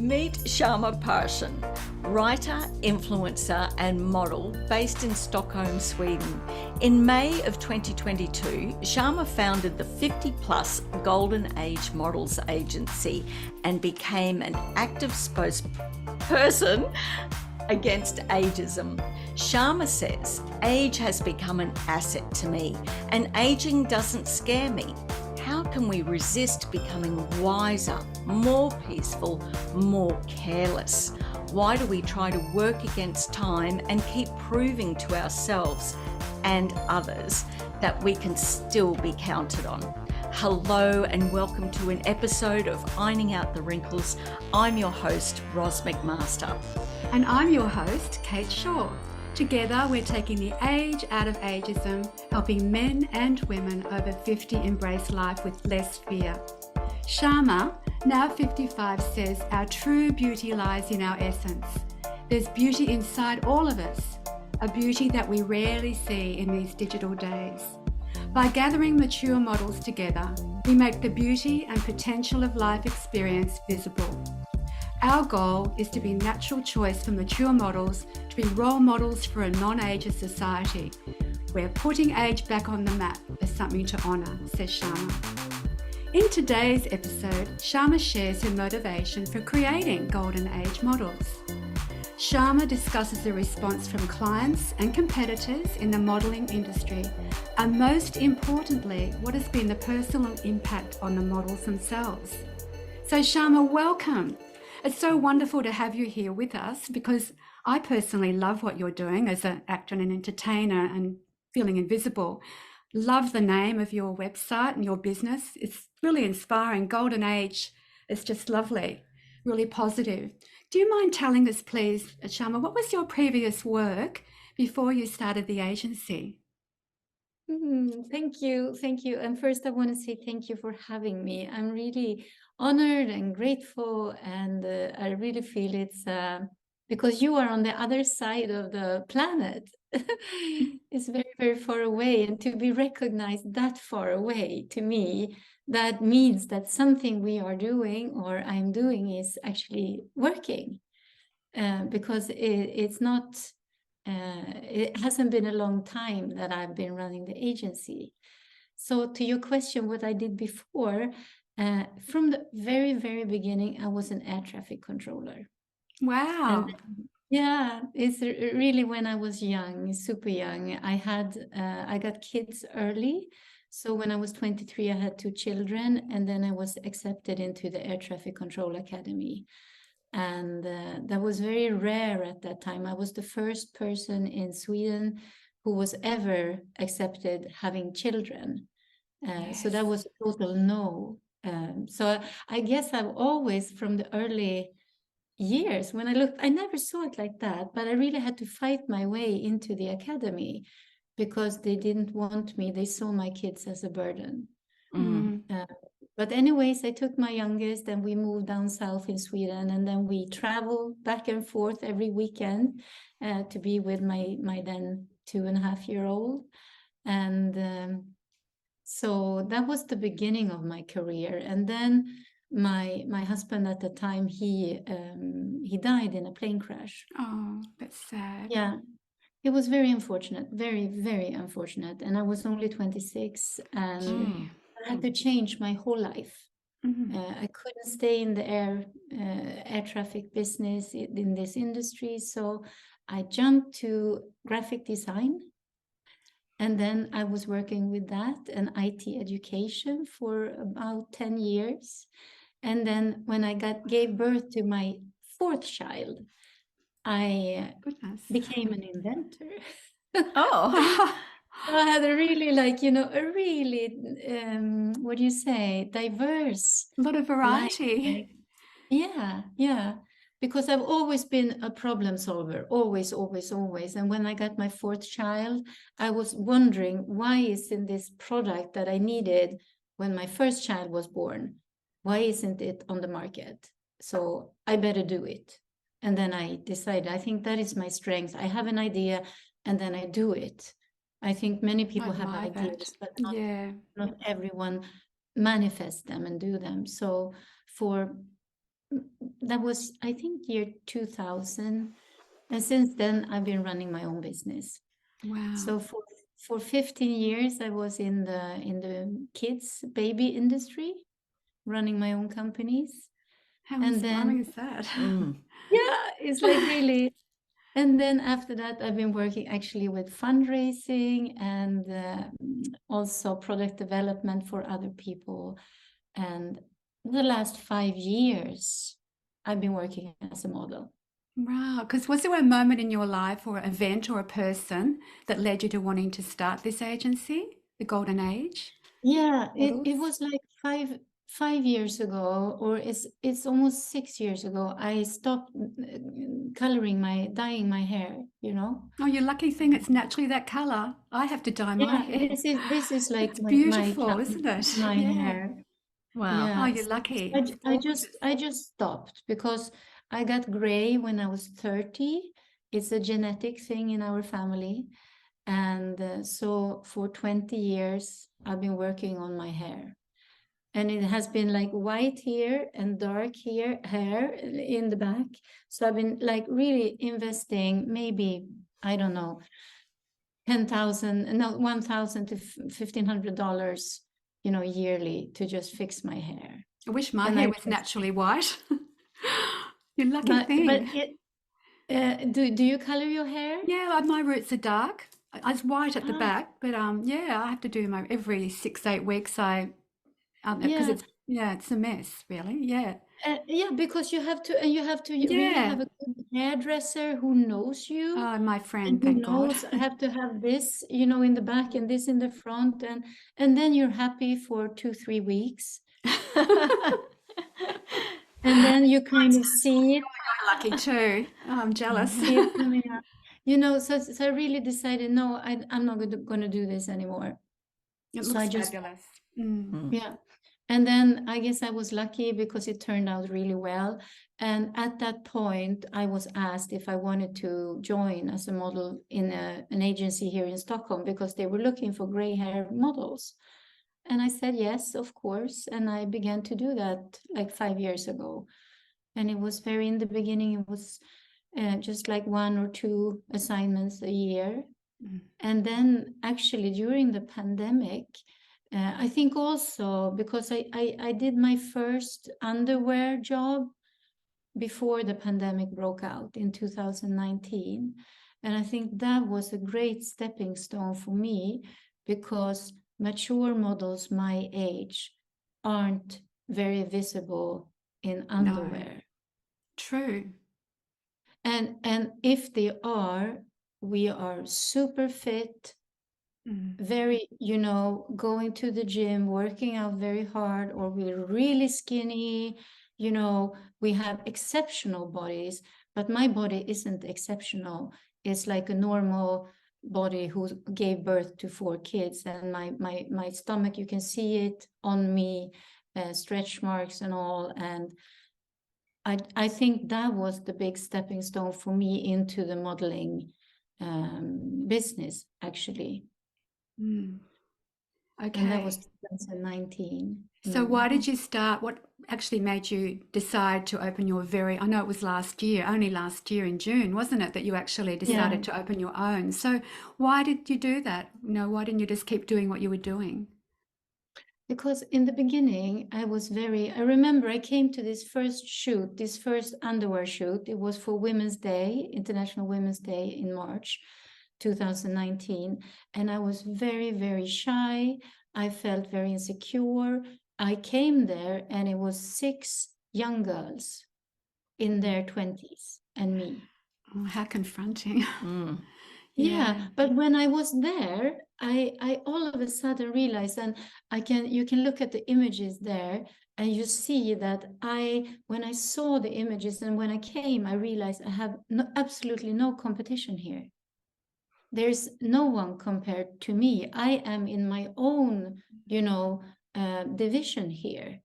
Meet Shama Persson, writer, influencer and model based in Stockholm, Sweden. In May of 2022, Shama founded the 50 Plus Golden Age Models Agency and became an active spokesperson against ageism. Shama says, age has become an asset to me and aging doesn't scare me. How can we resist becoming wiser, more peaceful, more careless? Why do we try to work against time and keep proving to ourselves and others that we can still be counted on? Hello and welcome to an episode of Ironing Out the Wrinkles. I'm your host, Ros McMaster. And I'm your host, Kate Shaw. Together, we're taking the age out of ageism, helping men and women over 50 embrace life with less fear. Shama, now 55, says our true beauty lies in our essence. There's beauty inside all of us, a beauty that we rarely see in these digital days. By gathering mature models together, we make the beauty and potential of life experience visible. Our goal is to be natural choice for mature models, to be role models for a non-ageist society. We're putting age back on the map as something to honour, says Shama. In today's episode, Shama shares her motivation for creating Golden Age models. Shama discusses the response from clients and competitors in the modelling industry, and most importantly, what has been the personal impact on the models themselves. So Shama, welcome. It's so wonderful to have you here with us because I personally love what you're doing as an actor and an entertainer and feeling invisible. Love the name of your website and your business. It's really inspiring. Golden Age is just lovely, really positive. Do you mind telling us, please, Shama, what was your previous work before you started the agency? Thank you. And first I want to say thank you for having me. I'm really honored and grateful, and I really feel it's because you are on the other side of the planet. It's very, very far away, and to be recognized that far away, to me, that means that something we are doing or I'm doing is actually working, because it's not it hasn't been a long time that I've been running the agency. So to your question, what I did before, from the very, very beginning, I was an air traffic controller. Wow. And yeah, it's really when I was young, super young. I got kids early. So when I was 23, I had 2 children, and then I was accepted into the Air Traffic Control Academy. And that was very rare at that time. I was the first person in Sweden who was ever accepted having children. Yes. So that was a total no. So I guess I've always, from the early years, when I looked, I never saw it like that, but I really had to fight my way into the academy because they didn't want me. They saw my kids as a burden. But anyways, I took my youngest and we moved down south in Sweden, and then we traveled back and forth every weekend to be with my then 2.5-year-old. And so that was the beginning of my career. And then my husband at the time, he died in a plane crash. Oh, that's sad. Yeah, it was very unfortunate, very, very unfortunate. And I was only 26, and I had to change my whole life. I couldn't stay in the air traffic business in this industry, so I jumped to graphic design, and then I was working with that and IT education for about 10 years. And then when I gave birth to my 4th child, I became an inventor. Oh. So I had a really, what do you say, diverse. A lot of variety. Yeah. Because I've always been a problem solver, always. And when I got my 4th child, I was wondering, why isn't this product that I needed when my first child was born, why isn't it on the market? So I better do it. And then I decided, I think that is my strength. I have an idea and then I do it. I think many people have ideas, but not everyone manifests them and do them. So for that was, I think, year 2000. And since then, I've been running my own business. Wow. So for 15 years, I was in the kids baby industry, running my own companies. How And inspiring then, is that? yeah, it's like really. And then after that, I've been working actually with fundraising and also product development for other people. And the last 5 years, I've been working as a model. Wow. Because was there a moment in your life or an event or a person that led you to wanting to start this agency, the Golden Age Yeah, it Models? was like 5 years ago, or it's almost 6 years ago. I stopped dyeing my hair, you know. Oh, you lucky thing, it's naturally that color. I have to dye my Yeah, hair. this is like It's beautiful, my isn't it? my Yeah. hair. Wow. Oh, Yeah, you're lucky. It's gorgeous. I just stopped because I got gray when I was 30. It's a genetic thing in our family. And so for 20 years, I've been working on my hair. And it has been like white here and dark hair in the back. So I've been like really investing maybe, I don't know, 10,000, no, 1,000 to $1,500, yearly to just fix my hair. I wish my And hair I was just, naturally white. You're lucky but thing. do you color your hair? Yeah, my roots are dark. It's white at the Ah, back, but yeah, I have to do my every 6, 8 weeks. Because yeah. it's a mess, really. Yeah, Yeah, because you really yeah. have a good hairdresser who knows you Oh, my and friend, who thank God. knows I have to have this, in the back and this in the front, and then you're happy for 2, 3 weeks, and then you kind of see it, Lucky too. Oh, I'm jealous. see it coming up. So I really decided, no, I'm not gonna do this anymore. It So I looks just, fabulous. Mm. yeah. And then I guess I was lucky because it turned out really well. And at that point, I was asked if I wanted to join as a model in an agency here in Stockholm because they were looking for gray hair models. And I said yes, of course. And I began to do that like 5 years ago. And it was in the beginning, it was just like 1 or 2 assignments a year. Mm. And then actually during the pandemic, I think also because I did my first underwear job before the pandemic broke out in 2019. And I think that was a great stepping stone for me because mature models my age aren't very visible in No, underwear. true. And if they are, we are super fit, Mm. very, going to the gym, working out very hard, or we're really skinny, we have exceptional bodies, but my body isn't exceptional. It's like a normal body who gave birth to 4 kids, and my stomach, you can see it on me, stretch marks and all. And I think that was the big stepping stone for me into the modeling business, actually. Mm. And that was Okay. 2019. So why did you start? What actually made you decide to open your I know it was only last year in June, wasn't it, that you actually Yeah, decided to open your own? So why did you do that? Why didn't you just keep doing what you were doing? because in the beginning, I remember I came to this first underwear shoot. It was for Women's Day, International Women's Day in March 2019. And I was very, very shy. I felt very insecure. I came there and it was 6 young girls in their 20s and me. Oh, how confronting. Yeah, Yeah. but when I was there, I all of a sudden realized, and you can look at the images there, and you see that when I saw the images and when I came, I realized I have absolutely no competition here. There's no one compared to me. I am in my own, division here.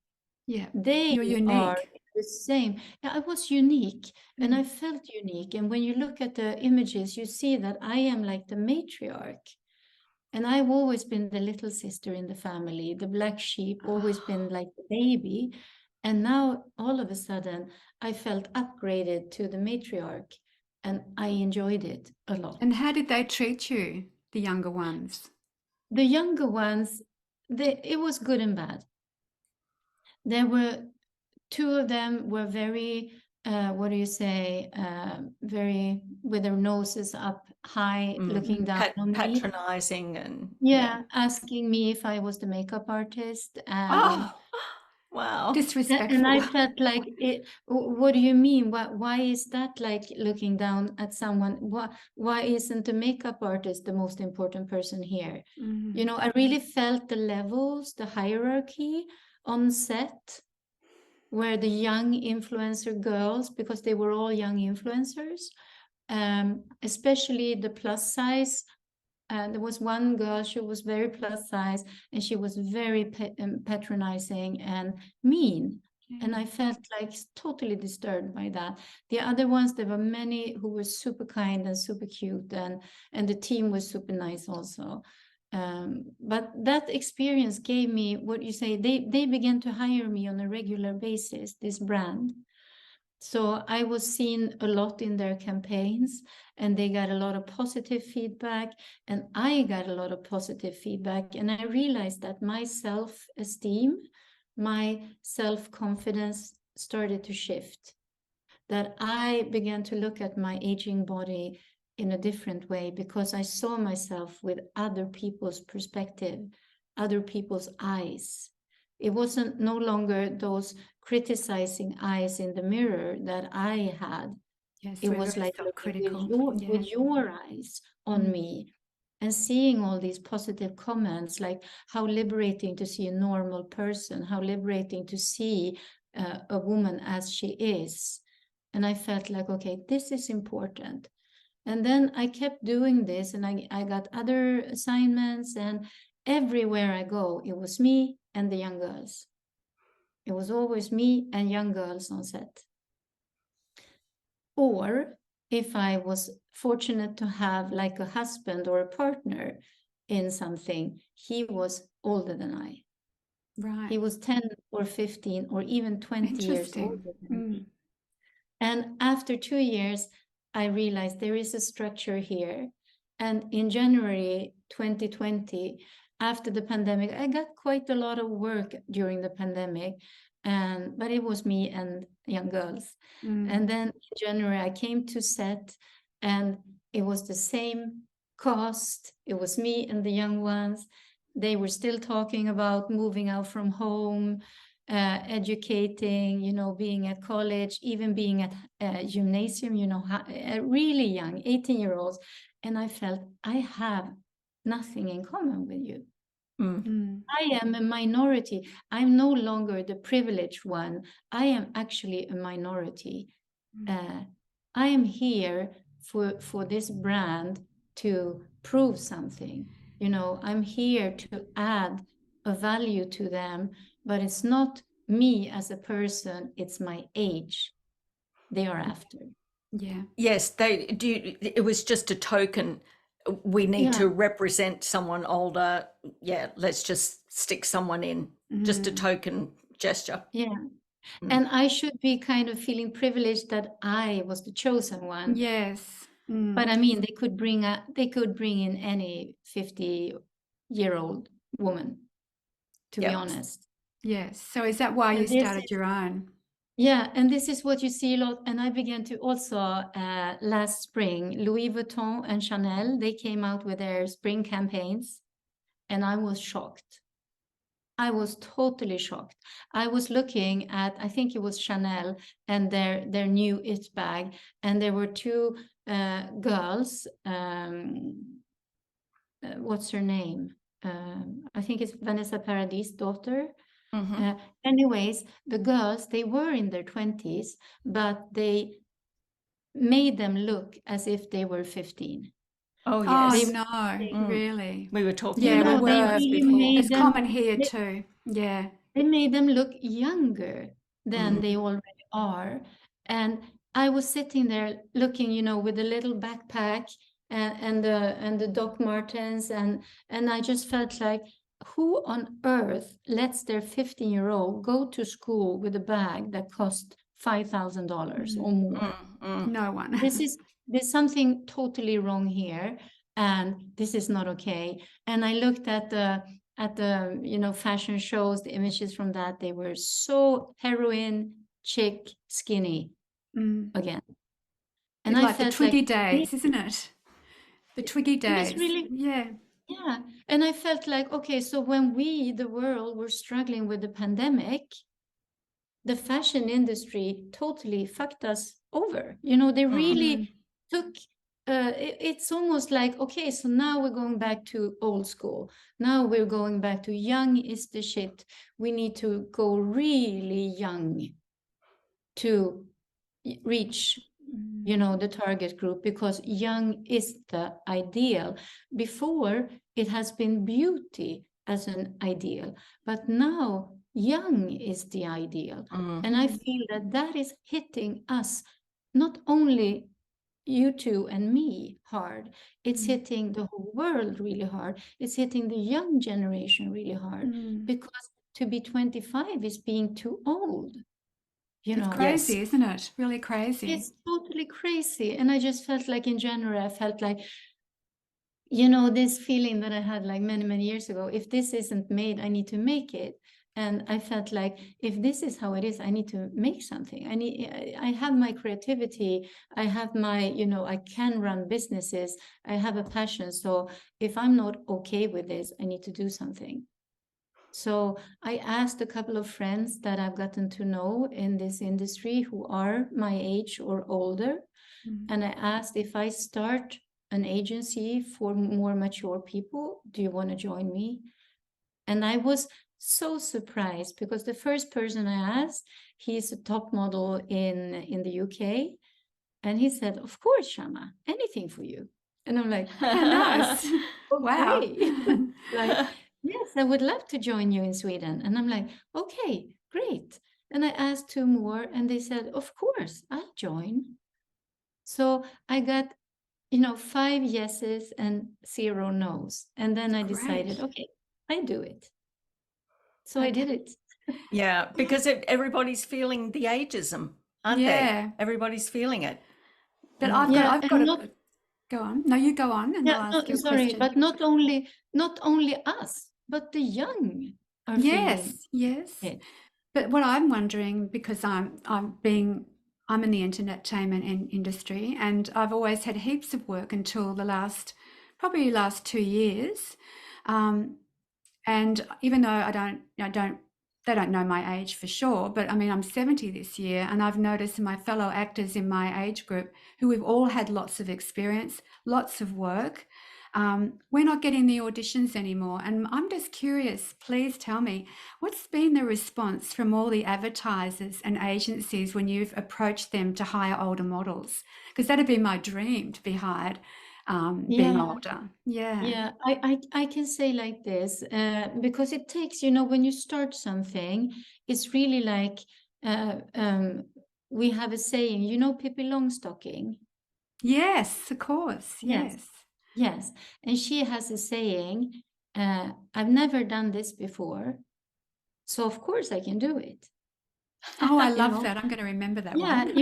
Yeah. They You're are unique. the same. Yeah, I was unique and Mm. I felt unique. And when you look at the images, you see that I am like the matriarch. And I've always been the little sister in the family, the black sheep, always been like the baby. And now all of a sudden I felt upgraded to the matriarch, and I enjoyed it a lot. And how did they treat you, the younger ones? The younger ones, it was good and bad. There were two of them were very, what do you say, very with their noses up high, looking down on me. Patronizing and Yeah, asking me if I was the makeup artist. oh, wow, disrespectful. And I felt like, what do you mean? Why is that like looking down at someone? Why isn't the makeup artist the most important person here? You know, I really felt the levels, the hierarchy on set, where the young influencer girls, because they were all young influencers, especially the plus size. There was one girl, she was very plus size, and she was very patronizing and mean. And I felt like totally disturbed by that. The other ones, there were many who were super kind and super cute, and the team was super nice also. But that experience gave me, what you say, they began to hire me on a regular basis, this brand. So I was seen a lot in their campaigns, and they got a lot of positive feedback, and I got a lot of positive feedback. And I realized that my self-esteem, my self-confidence started to shift, that I began to look at my aging body in a different way, because I saw myself with other people's perspective, other people's eyes. It wasn't no longer those criticizing eyes in the mirror that I had. Yes, it was like looking with your eyes on me, and seeing all these positive comments, like how liberating to see a normal person, how liberating to see a woman as she is. And I felt like, okay, this is important. And then I kept doing this, and I got other assignments, and everywhere I go, it was me and the young girls. It was always me and young girls on set. Or if I was fortunate to have like a husband or a partner in something, he was older than I. Right. He was 10 or 15 or even 20 years older than me. And after 2 years, I realized there is a structure here. And in January 2020, after the pandemic, I got quite a lot of work during the pandemic, but it was me and young girls. And then in January, I came to set, and it was the same cast. It was me and the young ones. They were still talking about moving out from home, educating, you know, being at college, even being at gymnasium, you know, really young, 18-year-olds. And I felt I have nothing in common with you. I am a minority. I'm no longer the privileged one. I am actually a minority. I am here for this brand to prove something. You know, I'm here to add a value to them, but it's not me as a person, it's my age they are after. Yeah. Yes, it was just a token. We need to represent someone older. Yeah, let's just stick someone in. Just a token gesture. Yeah. And I should be kind of feeling privileged that I was the chosen one. Yes. But I mean, they could bring in any 50-year-old woman, to be honest. Yes. So is that why you started your own? Yeah, and this is what you see a lot. And I began to also last spring, Louis Vuitton and Chanel, they came out with their spring campaigns, and I was shocked. I was totally shocked. I was looking at, I think it was Chanel and their new It bag, and there were two girls. What's her name? I think it's Vanessa Paradis' daughter. Anyways, the girls, they were in their 20s, but they made them look as if they were 15. Oh, yes. Oh, no, really? We were talking about that before. It's common here too. Yeah. They made them look younger than they already are. And I was sitting there looking, you know, with a little backpack and the Doc Martens, and I just felt like, who on earth lets their 15-year-old go to school with a bag that costs $5,000 or more? No one. There's something totally wrong here, and this is not okay. And I looked at the fashion shows, the images from that, they were so heroin chick skinny again. And it's I like the felt Twiggy like days, isn't it? The Twiggy it was days. really, yeah. And I felt like, okay, so when we, the world, were struggling with the pandemic, the fashion industry totally fucked us over. They really took, it's almost like, okay, so now we're going back to old school. Now we're going back to young is the shit. We need to go really young to reach the target group, because young is the ideal. Before, it has been beauty as an ideal, but now young is the ideal. And I feel that is hitting us, not only you two and me, hard. It's hitting the whole world really hard. It's hitting the young generation really hard, because to be 25 is being too old. It's crazy, isn't it? Really crazy. It's totally crazy. And I just felt like, in general, I felt like, this feeling that I had like many, many years ago, if this isn't made, I need to make it. And I felt like, if this is how it is, I need to make something. I have my creativity. I have my, I can run businesses. I have a passion. So if I'm not okay with this, I need to do something. So I asked a couple of friends that I've gotten to know in this industry who are my age or older. And I asked, if I start an agency for more mature people, do you want to join me? And I was so surprised, because the first person I asked, he's a top model in the UK. And he said, of course, Shama, anything for you. And I'm like, nice. Wow. Like, yes, I would love to join you in Sweden. And I'm like, okay, great. And I asked two more, and they said, of course, I'll join. So I got, 5 yeses and 0 no's. And then I decided, okay, I do it. So I did it. Yeah, because everybody's feeling the ageism, aren't they? Everybody's feeling it. But I've got to go on. No, you go on, and I'll ask you a question. But not only us, but the young are feeling. Yes. But what I'm wondering, because I'm in the entertainment industry, and I've always had heaps of work until the last 2 years. And even though they don't know my age for sure, but I mean, I'm 70 this year, and I've noticed my fellow actors in my age group, who we've all had lots of experience, lots of work, we're not getting the auditions anymore. And I'm just curious, please tell me, what's been the response from all the advertisers and agencies when you've approached them to hire older models? Because that'd be my dream, to be hired being older. I can say like this, because it takes, when you start something, it's really like, we have a saying, Pippi Longstocking. Yes, of course. Yes. And she has a saying, I've never done this before, so of course I can do it. Oh, I love that. I'm going to remember that one.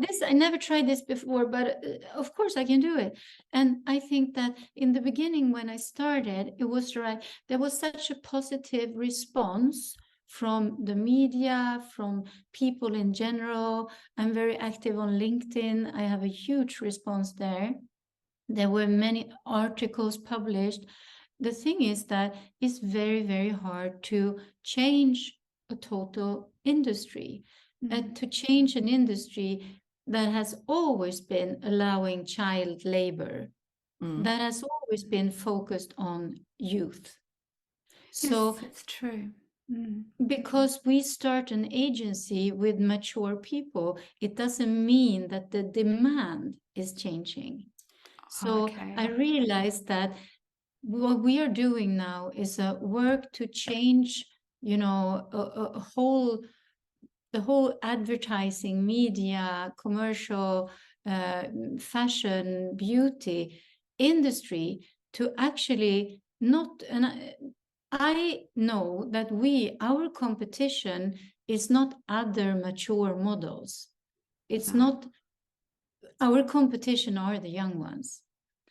This, I never tried this before, but of course I can do it. And I think that in the beginning, when I started, it was right. There was such a positive response from the media, from people in general. I'm very active on LinkedIn. I have a huge response there. There were many articles published. The thing is that it's very, very hard to change a total industry, and to change an industry that has always been allowing child labor, that has always been focused on youth. So that's true. Because we start an agency with mature people, it doesn't mean that the demand is changing. So I realized that what we are doing now is a work to change, the whole advertising, media, commercial, fashion, beauty industry, to actually not, and I know that our competition is not other mature models. It's No. not, our competition are the young ones.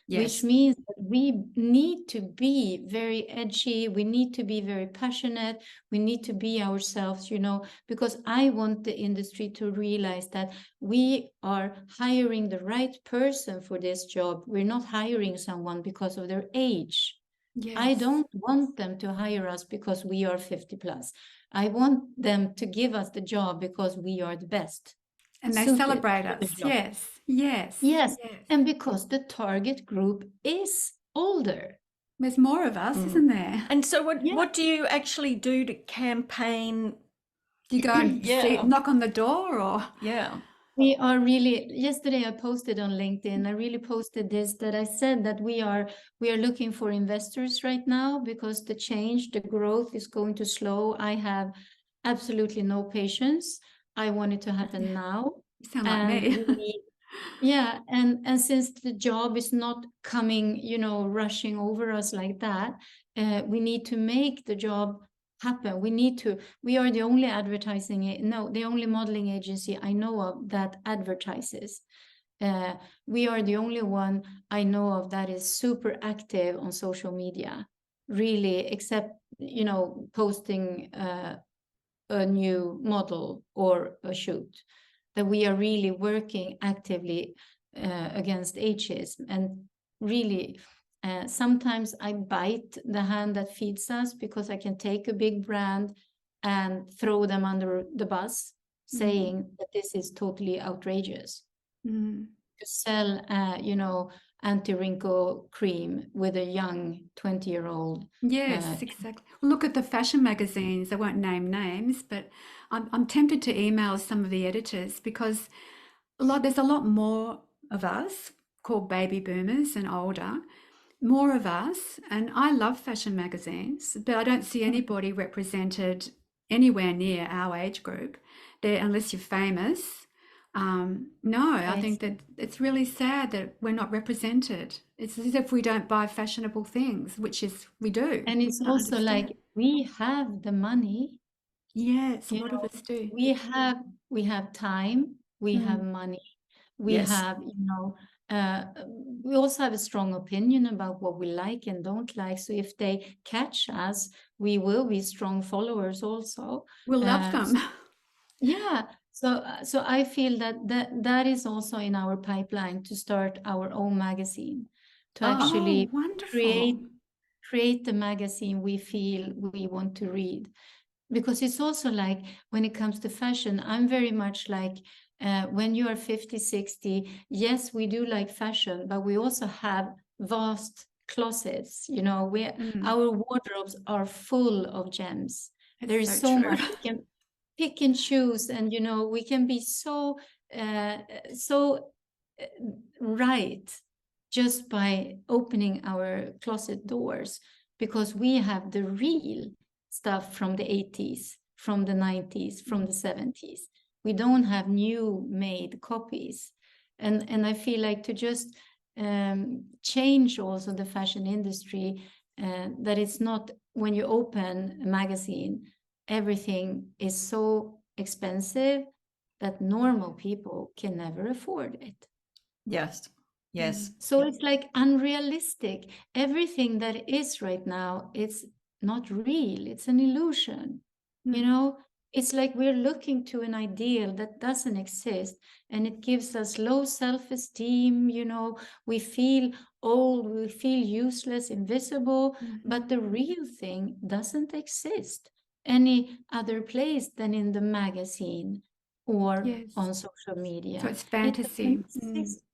Yes. Which means that we need to be very edgy, we need to be very passionate, we need to be ourselves, because I want the industry to realize that we are hiring the right person for this job. We're not hiring someone because of their age. Yes. I don't want them to hire us because we are 50 plus. I want them to give us the job because we are the best. And they suited celebrate for the us. job. Yes. Yes. Yes. And because the target group is older. There's more of us, isn't there? And so Yeah. what do you actually do to campaign? Do you go and knock on the door, or? Yeah. We are really, yesterday I posted on LinkedIn, I really posted this, that I said that we are looking for investors right now because the growth is going to slow. I have absolutely no patience. I want it to happen now. You sound like me. Yeah, and since the job is not coming, rushing over us like that, we need to make the job happen. We are the only the only modeling agency I know of that advertises. We are the only one I know of that is super active on social media, really, except, posting a new model or a shoot. That we are really working actively against ageism. And really, sometimes I bite the hand that feeds us, because I can take a big brand and throw them under the bus, saying that this is totally outrageous. To sell, anti-wrinkle cream with a young 20-year-old. Yes, exactly. Well, look at the fashion magazines. I won't name names, but I'm tempted to email some of the editors, because there's a lot more of us called baby boomers and older, more of us. And I love fashion magazines, but I don't see anybody represented anywhere near our age group there, unless you're famous. No, I think that it's really sad that we're not represented. It's as if we don't buy fashionable things, which is we do. And it's also like, we have the money. Yes, a lot of us do. We have time, we have money, we have, we also have a strong opinion about what we like and don't like. So if they catch us, we will be strong followers also. We'll love them. Yeah. So I feel that is also in our pipeline, to start our own magazine, to actually create the magazine we feel we want to read. Because it's also like, when it comes to fashion, I'm very much like, when you are 50, 60, yes, we do like fashion, but we also have vast closets, our wardrobes are full of gems. There is so much we can pick and choose, and we can be so right just by opening our closet doors, because we have the real stuff from the 80s, from the 90s, from the 70s. We don't have new made copies. And I feel like to just change also the fashion industry, that it's not, when you open a magazine, everything is so expensive that normal people can never afford it. Yes. So it's like unrealistic. Everything that is right now, it's not real. It's an illusion. It's like we're looking to an ideal that doesn't exist, and it gives us low self-esteem. We feel old, we feel useless, invisible, but the real thing doesn't exist any other place than in the magazine or on social media. So it's fantasy.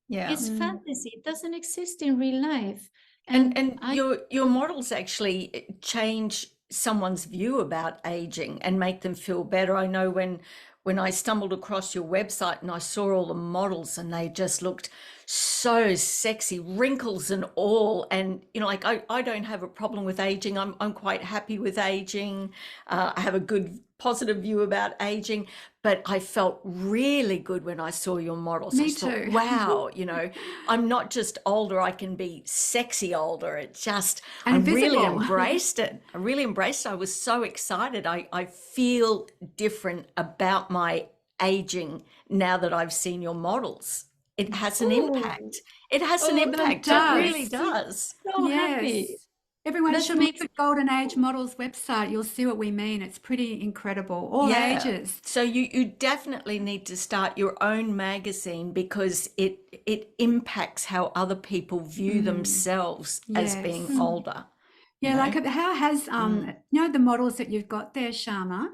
It's fantasy. It doesn't exist in real life. And your models actually change someone's view about aging and make them feel better. I know when when I stumbled across your website and I saw all the models and they just looked so sexy, wrinkles and all. And, you know, like I don't have a problem with aging. I'm quite happy with aging. I have a good positive view about aging, but I felt really good when I saw your models. I Me thought, too. wow, you know, I'm not just older, I can be sexy older. It just, I And really visible. embraced it. I really embraced it. I was so excited. I feel different about my aging now that I've seen your models. It has an Oh, impact. It has an oh, impact. It really does. does. so happy. Yes. Everyone That should look makes at Golden Age Models website. You'll see what we mean. It's pretty incredible. All Yeah. ages. So you definitely need to start your own magazine because it impacts how other people view themselves as being Yes. Mm. older, you Yeah, like know? how has Mm. you know, the models that you've got there, Shama,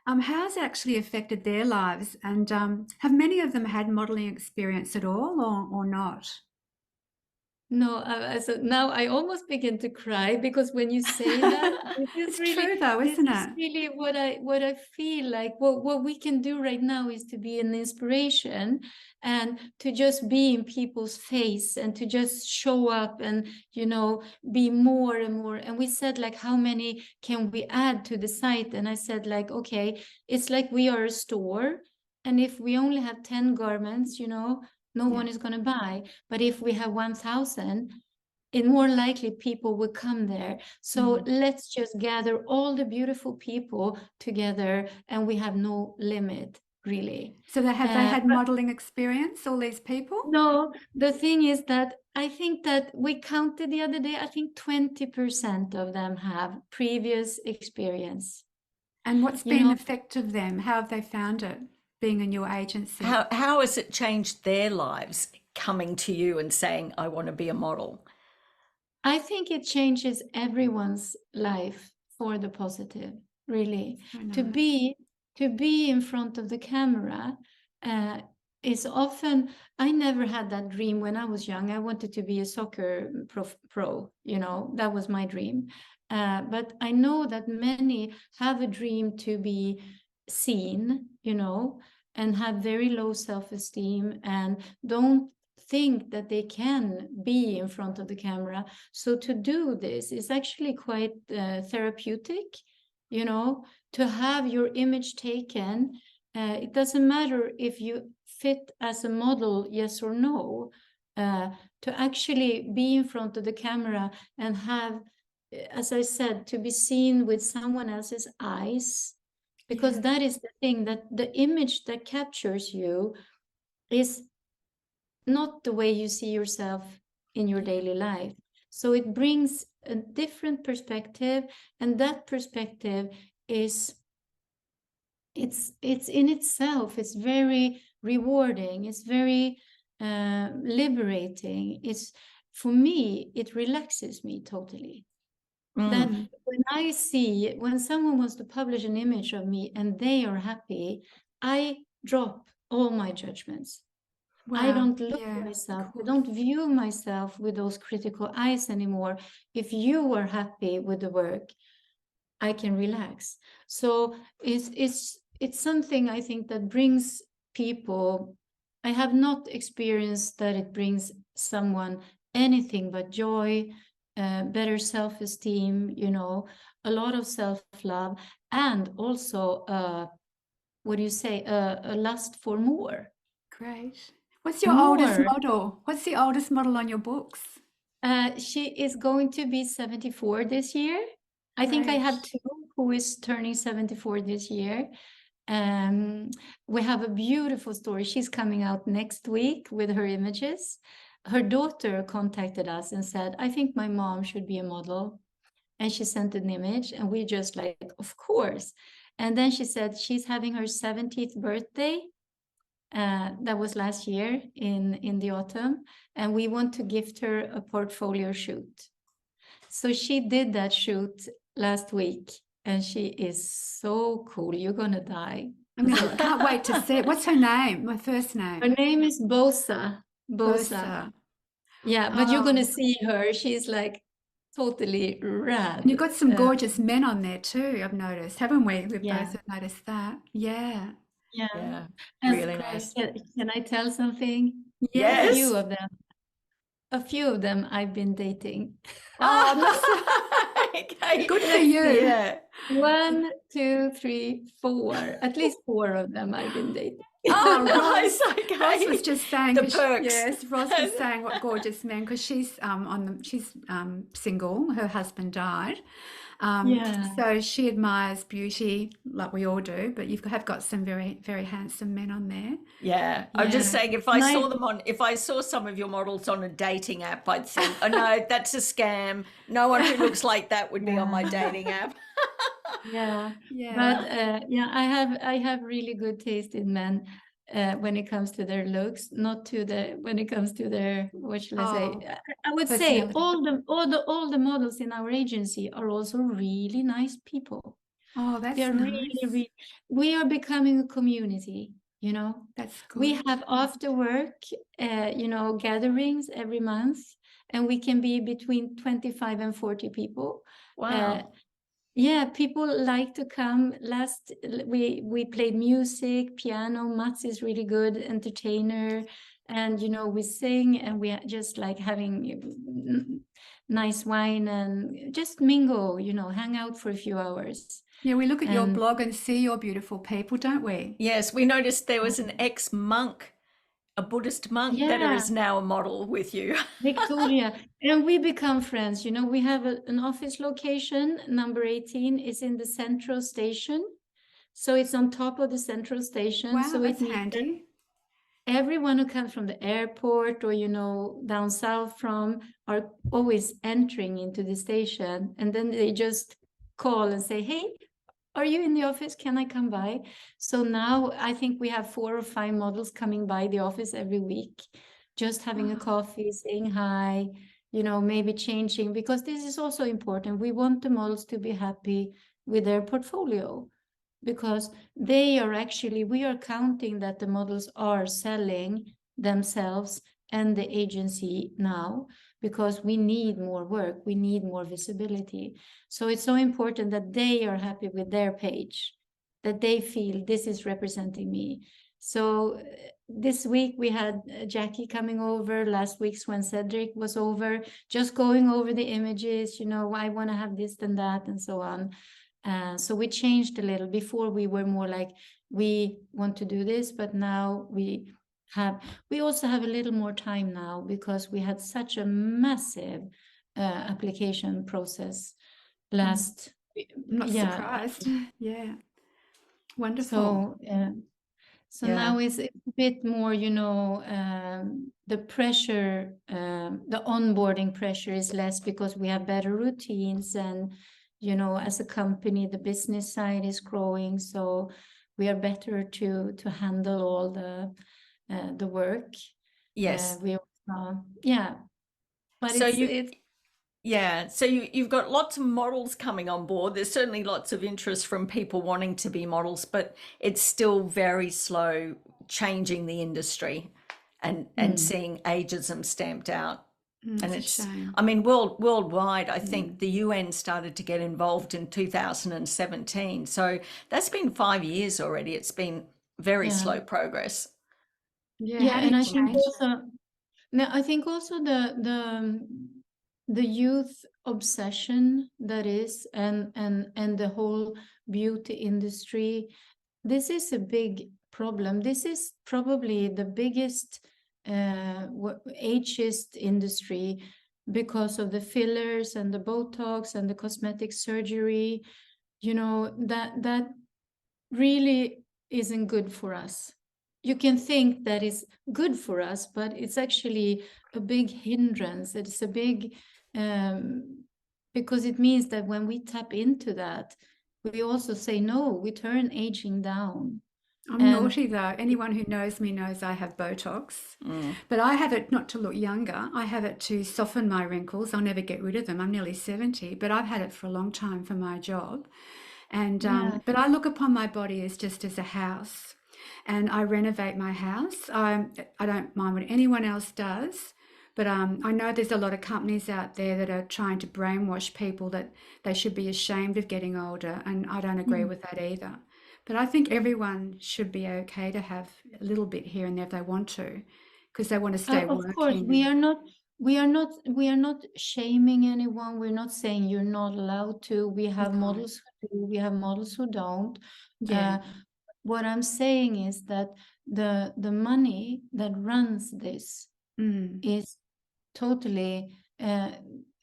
how's it actually affected their lives? And have many of them had modeling experience at all or not? No, so now I almost begin to cry because when you say that, It's true though, this isn't is it? really what I feel like. What we can do right now is to be an inspiration and to just be in people's face and to just show up and, you know, be more and more. And we said like, how many can we add to the site? And I said like, okay, it's like we are a store. And if we only have 10 garments, you know, no Yeah. one is going to buy. But if we have 1,000, it more likely people will come there. So let's just gather all the beautiful people together, and we have no limit, really. So they had But modeling experience, all these people? no, the thing is that I think that we counted the other day, I think 20% of them have previous experience. And what's You been the know, effect of them? How have they found it being in your agency? How has it changed their lives coming to you and saying, I want to be a model? I think it changes everyone's life for the positive, really. So To nice. be in front of the camera is often. I never had that dream when I was young. I wanted to be a soccer pro, you know, that was my dream. But I know that many have a dream to be seen, you know, and have very low self-esteem and don't think that they can be in front of the camera. So to do this is actually quite therapeutic, you know, to have your image taken. It doesn't matter if you fit as a model, yes or no, to actually be in front of the camera and have, as I said, to be seen with someone else's eyes, because Yeah. that is the thing, that the image that captures you is not the way you see yourself in your daily life. So it brings a different perspective, and that perspective is it's in itself, it's very rewarding, it's very liberating. It's, for me, it relaxes me totally. That Mm. when I see, when someone wants to publish an image of me and they are happy, I drop all my judgments. I Wow. don't look Yeah, at of myself. I course. don't view myself with those critical eyes anymore. If you are happy with the work, I can relax. So it's something I think that brings people. I have not experienced that it brings someone anything but joy, better self-esteem, you know, a lot of self-love, and also what do you say, a lust for more. Great. What's your oldest More. model? What's the oldest model on your books? She is going to be 74 this year. I think I have Great. two who is turning 74 this year. We have a beautiful story. She's coming out next week with her images. Her daughter contacted us and said, I think my mom should be a model. And she sent an image, and we just like, of course. And then she said she's having her 70th birthday. That was last year in the autumn, and we want to gift her a portfolio shoot. So she did that shoot last week, and she is so cool. You're gonna die. Can't wait to see it. What's her name? My first Her name. name is Bosa. Bosa. Yeah, but you're gonna see her. She's like totally And you've rad. got some gorgeous men on there too, I've noticed, haven't we? We Yeah. both have noticed that. Yeah. Yeah, Yeah, that's really great. nice. Can I tell something? Yes. A few Yes. of them. A few of them I've been dating. Oh, that's Okay. good for you. Yeah. 1, 2, 3, 4. At least 4 of them I've been dating. Oh, Nice. Ross. Okay. Ross was just saying, The 'cause perks. yes, Ross was saying what gorgeous men, because she's she's single. Her husband died, Yeah. so she admires beauty like we all do. But have got some very very handsome men on there. Yeah, I'm just Yeah. saying My if I saw some of your models on a dating app, I'd think, oh no, that's a scam. No one who looks like that would be on my Yeah. dating app. Yeah. Yeah. But yeah, I have really good taste in men when it comes to their looks, not to the when it comes to their, what shall I say? Oh, I would say personality. all the models in our agency are also really nice people. Oh, They that's are really, nice. really, we are becoming a community, you know. That's We good. have after work, you know, gatherings every month, and we can be between 25 and 40 people. Wow. Yeah, people like to come. We played music, piano. Mats is really good entertainer, and you know we sing, and we are just like having nice wine and just mingle. You know, hang out for a few hours. Yeah, we look at your And blog and see your beautiful people, don't we? Yes, we noticed there was an ex-monk, a Buddhist monk that yeah, is now a model with you. Victoria, and we become friends. You know, we have an office location. Number 18 is in the central station, so it's on top of the central station. Wow, So it that's means that handy. everyone who comes from the airport or, you know, down south from are always entering into the station, and then they just call and say, hey, are you in the office? Can I come by? So now I think we have 4 or 5 models coming by the office every week, just having a Wow. coffee, saying hi, you know, maybe changing, because this is also important. We want the models to be happy with their portfolio, because they are actually, we are counting that the models are selling themselves and the agency now, because we need more work, we need more visibility. So it's so important that they are happy with their page, that they feel this is representing me. So this week we had Jackie coming over, last week's when Cedric was over, just going over the images, you know, I want to have this and that and so on. So we changed a little. Before we were more like, we want to do this, but now we also have a little more time now, because we had such a massive application process last, I'm not yeah. surprised. Yeah, wonderful. So so Yeah. now it's a bit more, you know, the pressure, the onboarding pressure is less, because we have better routines, and, you know, as a company, the business side is growing, so we are better to handle all the work. Yes. Yeah, but So it's you've got lots of models coming on board. There's certainly lots of interest from people wanting to be models, but it's still very slow changing the industry and seeing ageism stamped out. And It's a shame. I mean, worldwide, I think the UN started to get involved in 2017. So that's been 5 years already. It's been very yeah. slow progress. Yeah, Yeah, how do and you I think change? also, no, I think also the youth obsession that is, and the whole beauty industry, this is a big problem. This is probably the biggest ageist industry, because of the fillers and the Botox and the cosmetic surgery. You know, that really isn't good for us. You can think that is good for us, but it's actually a big hindrance. It's a big, because it means that when we tap into that, we also say, no, we turn aging down. I'm And naughty though. Anyone who knows me knows I have Botox, Mm. but I have it not to look younger. I have it to soften my wrinkles. I'll never get rid of them. I'm nearly 70, but I've had it for a long time for my job. And yeah, but I look upon my body as just as a house, and I renovate my house. I don't mind what anyone else does, but I know there's a lot of companies out there that are trying to brainwash people that they should be ashamed of getting older, and I don't agree with that either. But I think everyone should be okay to have a little bit here and there if they want to, because they want to stay Of course, working. we are not shaming anyone. We're not saying you're not allowed to. We have No. models who do, we have models who don't. Yeah. What I'm saying is that the money that runs this Mm. is totally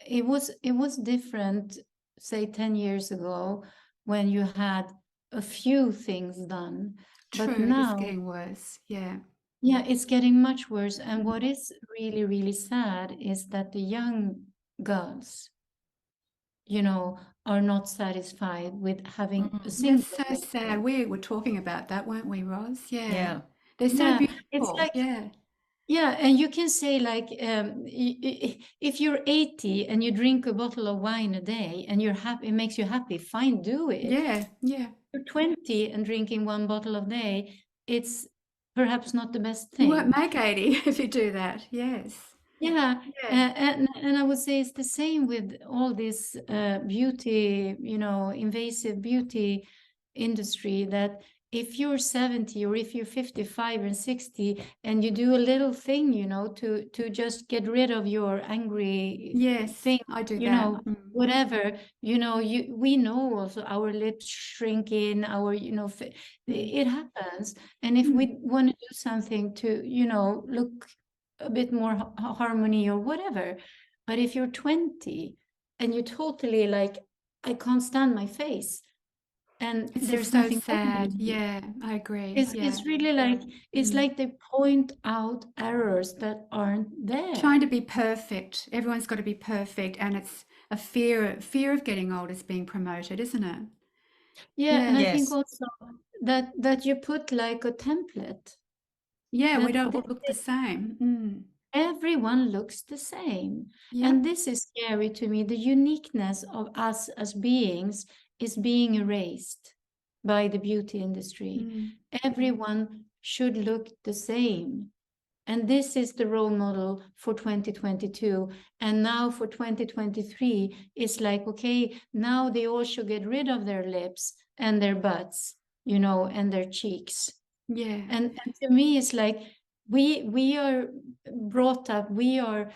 it was different, say 10 years ago, when you had a few things done. But True, it's now, getting worse. Yeah. yeah, it's getting much worse. And what is really, really sad is that the young girls, you know, are not satisfied with having a That's single so nipple. sad. We were talking about that, weren't we, Roz? Yeah. Yeah. They're so Yeah, it's beautiful. like, Yeah. yeah, and you can say like, if you're 80 and you drink a bottle of wine a day and you're happy, it makes you happy, fine, do it. Yeah. Yeah. You're 20 and drinking one bottle a day, it's perhaps not the best You thing. won't make 80 if you do that. Yes. Yeah, Yeah. and I would say it's the same with all this beauty, you know, invasive beauty industry, that if you're 70 or if you're 55 and 60 and you do a little thing, you know, to just get rid of your angry Yes, thing, I do you that. know, whatever, you know, we know also our lips shrink in, our, you know, it happens. And if we want to do something to, you know, look a bit more harmony or whatever, but if you're 20 and you totally like, I can't stand my face, and It's there's just so nothing wrong with sad. you. Yeah, I agree. It's Yeah. really like, it's like they point out errors that aren't there. Trying to be perfect. Everyone's got to be perfect, and it's a fear of getting old is being promoted, isn't it? Yeah, and I Yes. think also that you put like a template. Yeah, we that don't all look the same. Everyone looks the same. Yeah. And this is scary to me. The uniqueness of us as beings is being erased by the beauty industry. Everyone should look the same. And this is the role model for 2022. And now for 2023, it's like, okay, now they all should get rid of their lips and their butts, you know, and their cheeks. Yeah. And to me, it's like we are brought up, we are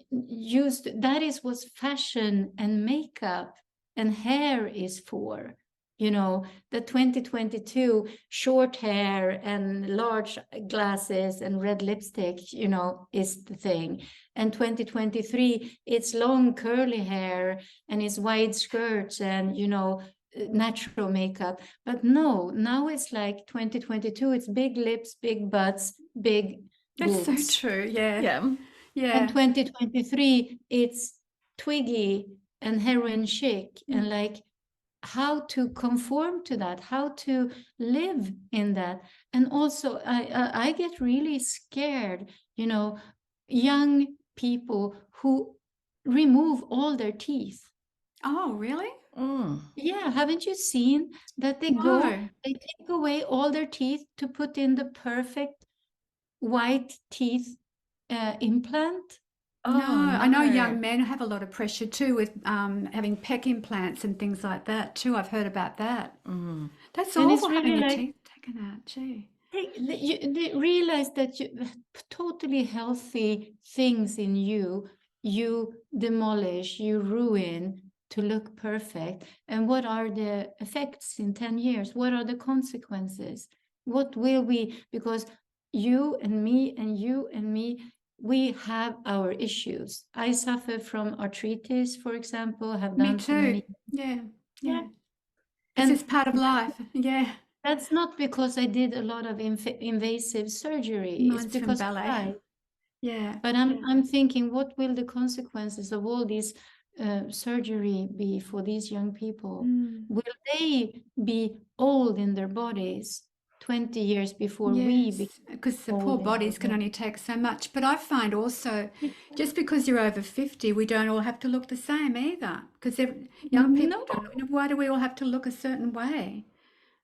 used, that is what fashion and makeup and hair is for. You know, the 2022 short hair and large glasses and red lipstick, you know, is the thing. And 2023, it's long curly hair and it's wide skirts and, you know, natural makeup. But no, now it's like 2022, it's big lips, big butts, big boobs. That's so true. Yeah. Yeah. Yeah. And 2023, it's twiggy and heroin chic, and like how to conform to that, how to live in that. And also I get really scared, you know, young people who remove all their teeth. Oh, really? Yeah, haven't you seen that they No. they take away all their teeth to put in the perfect white teeth implant? No, Oh, I know no. young men have a lot of pressure too with having pec implants and things like that too. I've heard about that. That's And it's awful having really your like, teeth taken out. Gee. they realize that you totally healthy things in you demolish, you ruin to look perfect. And what are the effects in 10 years? What are the consequences? What will we, because you and me and you and me, we have our issues. I suffer from arthritis, for example, have Me done for many. too. Yeah. Yeah. It's And just part of life. Yeah. that's not because I did a lot of invasive surgery. It's Mine's from because I ballet. tried. Yeah. But I'm thinking, what will the consequences of all these surgery be for these young people? Will they be old in their bodies 20 years before we Yes, become because the poor old in our bodies can bodies? only take so much. But I find also, just because you're over 50, we don't all have to look the same either. Because young people No, don't. Why do we all have to look a certain way?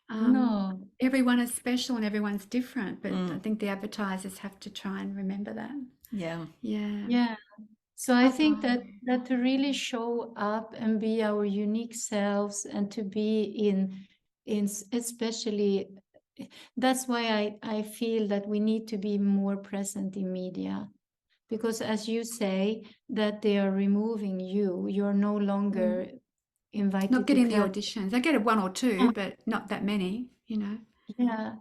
no. Everyone is special and everyone's different. But I think the advertisers have to try and remember that. Yeah. Yeah. Yeah. So I think that to really show up and be our unique selves and to be especially, that's why I feel that we need to be more present in media, because as you say, that they are removing you, you're no longer invited Not getting to the auditions. I get one or two, but not that many, you know. yeah.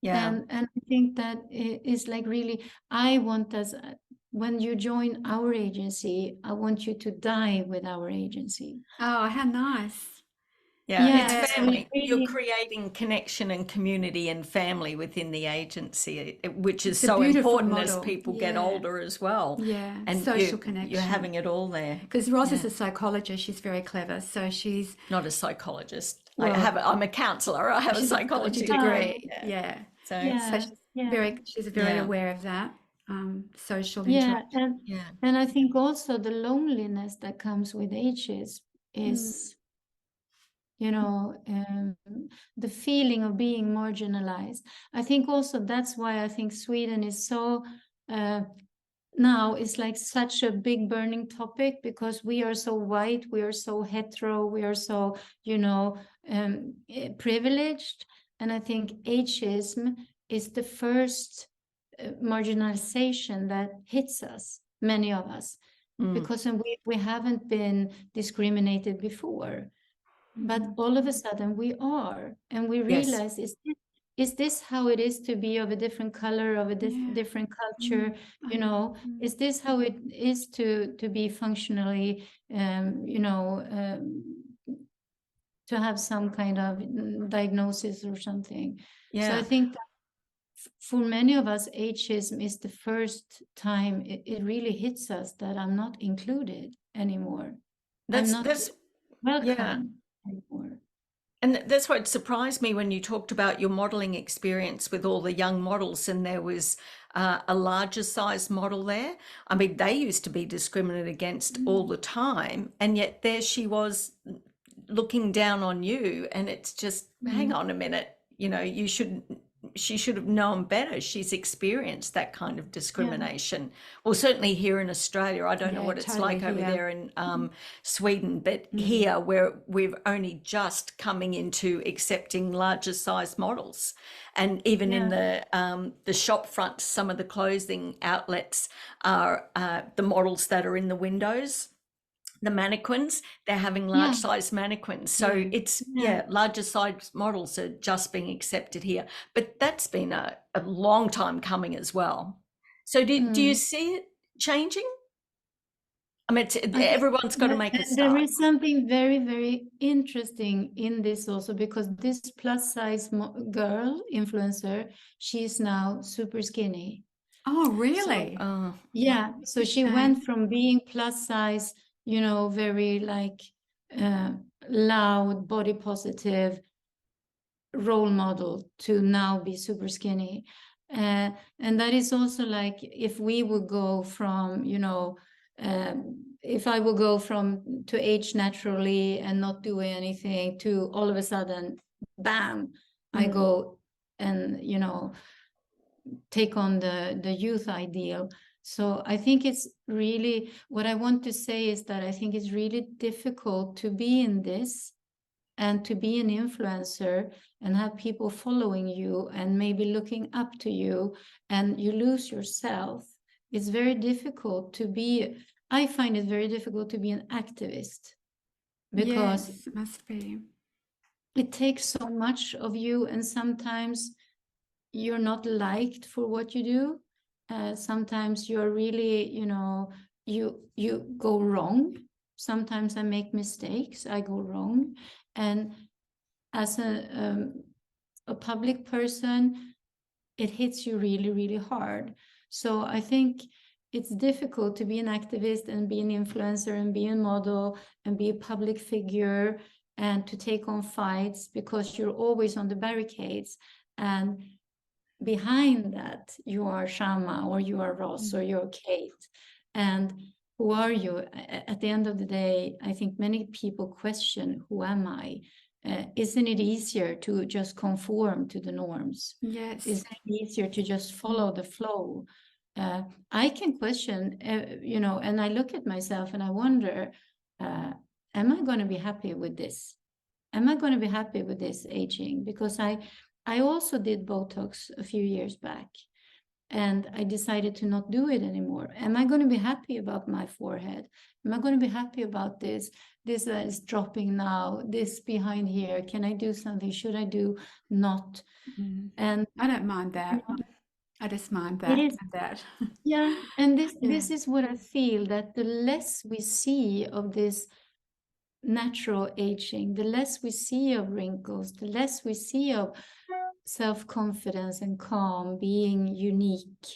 Yeah. And I think that is like really, I want us, when you join our agency, I want you to die with our agency. Oh, how nice. Yeah, Yeah, it's so family. it You're really, creating connection and community and family within the agency, which is It's a so beautiful important as model. people get Yeah. older as well. Yeah, And social you're connection. having it all there. Because Roz is Yeah. a psychologist. She's very clever. So she's, Not a psychologist. well, I'm a counselor. I have a she's a psychology psychology degree. degree. Yeah. Yeah. So yeah, So yeah, she's very yeah, aware of that, social yeah. interaction. yeah. And I think also the loneliness that comes with ages is, you know, the feeling of being marginalized. I think also that's why I think Sweden is so, now it's like such a big burning topic, because we are so white, we are so hetero, we are so, you know, privileged. And I think ageism is the first marginalization that hits us, many of us, because we haven't been discriminated before. But all of a sudden we are, and we Yes. realize, is this how it is to be of a different color, of a Yeah. different culture? You know, is this how it is to be functionally, you know, to have some kind of diagnosis or something? So I Yeah. think that for many of us, ageism is the first time it really hits us that I'm not included anymore. I'm not That's welcome anymore. And that's what surprised me when you talked about your modeling experience with all the young models, and there was a larger size model there. I mean, they used to be discriminated against all the time, and yet there she was looking down on you, and it's just, hang on a minute, she should have known better. She's experienced that kind of discrimination. Well, certainly here in Australia, I don't know Yeah, what it's totally like over here. there in Sweden, but here where we've only just coming into accepting larger size models, and even in the shop front, some of the clothing outlets are the models that are in the windows. The mannequins, they're having large size mannequins. So it's, larger size models are just being accepted here. But that's been a long time coming as well. So do you see it changing? I mean, everyone's got to make a start. There is something very, very interesting in this also, because this plus size girl influencer, she's now super skinny. Oh, really? Yeah, so she went from being plus size, you know, very like loud, body positive role model, to now be super skinny. And that is also like, if we would go from, you know, if I would go from to age naturally and not do anything, to all of a sudden, bam, I go and, you know, take on the youth ideal. So I think it's really, what I want to say is that I think it's really difficult to be in this and to be an influencer and have people following you and maybe looking up to you, and you lose yourself. It's very difficult to be, I find it very difficult to be an activist, because Yes, it must be. it takes so much of you, and sometimes you're not liked for what you do. Sometimes you're really, you know, you go wrong. Sometimes I make mistakes, I go wrong. And as a public person, it hits you really, really hard. So I think it's difficult to be an activist and be an influencer and be a model and be a public figure and to take on fights, because you're always on the barricades. And behind that, you are Shama, or you are Ross, or you're Kate. And who are you? At the end of the day, I think many people question, who am I? Isn't it easier to just conform to the norms? Yes. Isn't it easier to just follow the flow? I can question, you know, and I look at myself and I wonder, am I going to be happy with this? am I going to be happy with this aging? Because I also did Botox a few years back, and I decided to not do it anymore. Am I going to be happy about my forehead? Am I going to be happy about this? This is dropping now, this behind here. Can I do something? Should I do not? And I don't mind that. I just mind it that is, and that. yeah. And this Yeah. is what I feel, that the less we see of this natural aging, the less we see of wrinkles, the less we see of self-confidence and calm, being unique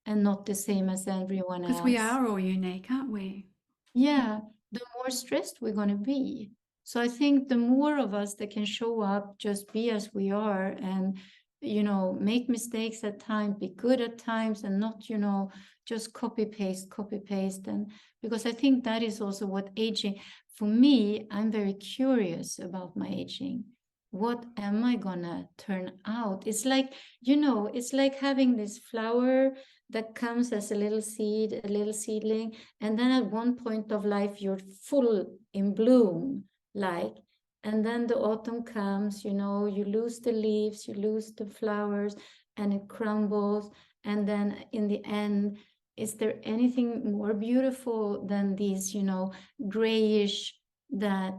and not the same as everyone else. Because we are all unique, aren't we? Yeah, the more stressed we're going to be. So I think the more of us that can show up, just be as we are, and, you know, make mistakes at times, be good at times, and not, you know, just copy paste. And because I think that is also what aging, for me, I'm very curious about my aging. What am I gonna turn out? It's like, you know, it's like having this flower that comes as a little seed, a little seedling, and then at one point of life you're full in bloom, like, and then the autumn comes, you know, you lose the leaves, you lose the flowers, and it crumbles, and then in the end, is there anything more beautiful than these, you know, grayish, that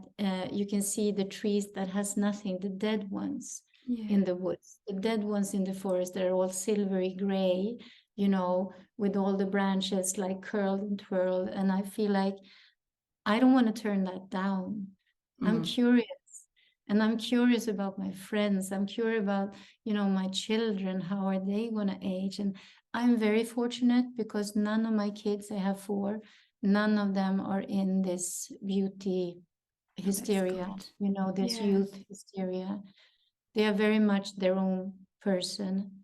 you can see the trees that has nothing, the dead ones in the woods, the dead ones in the forest, they're all silvery gray, you know, with all the branches like curled and twirled. And I feel like I don't want to turn that down. I'm curious. And I'm curious about my friends. I'm curious about, you know, my children. How are they going to age? And I'm very fortunate because none of my kids, I have 4, none of them are in this beauty hysteria, you know, this youth hysteria. They are very much their own person,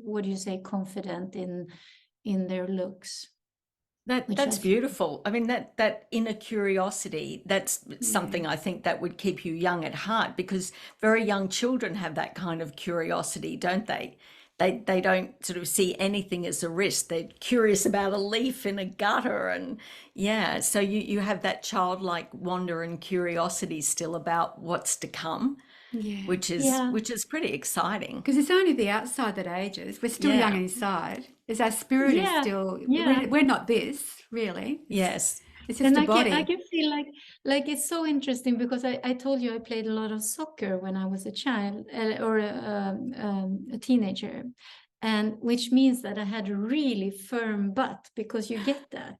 what do you say, confident in their looks. That's beautiful. I mean, that inner curiosity, that's something I think that would keep you young at heart, because very young children have that kind of curiosity, don't they? They don't sort of see anything as a risk. They're curious about a leaf in a gutter, and yeah, so you have that childlike wonder and curiosity still about what's to come, which is pretty exciting. Because it's only the outside that ages. We're still young inside. Is our spirit is still, we're not this, really. Yes. It's just a body. I can feel like it's so interesting because I told you I played a lot of soccer when I was a child or a teenager, and which means that I had a really firm butt, because you get that.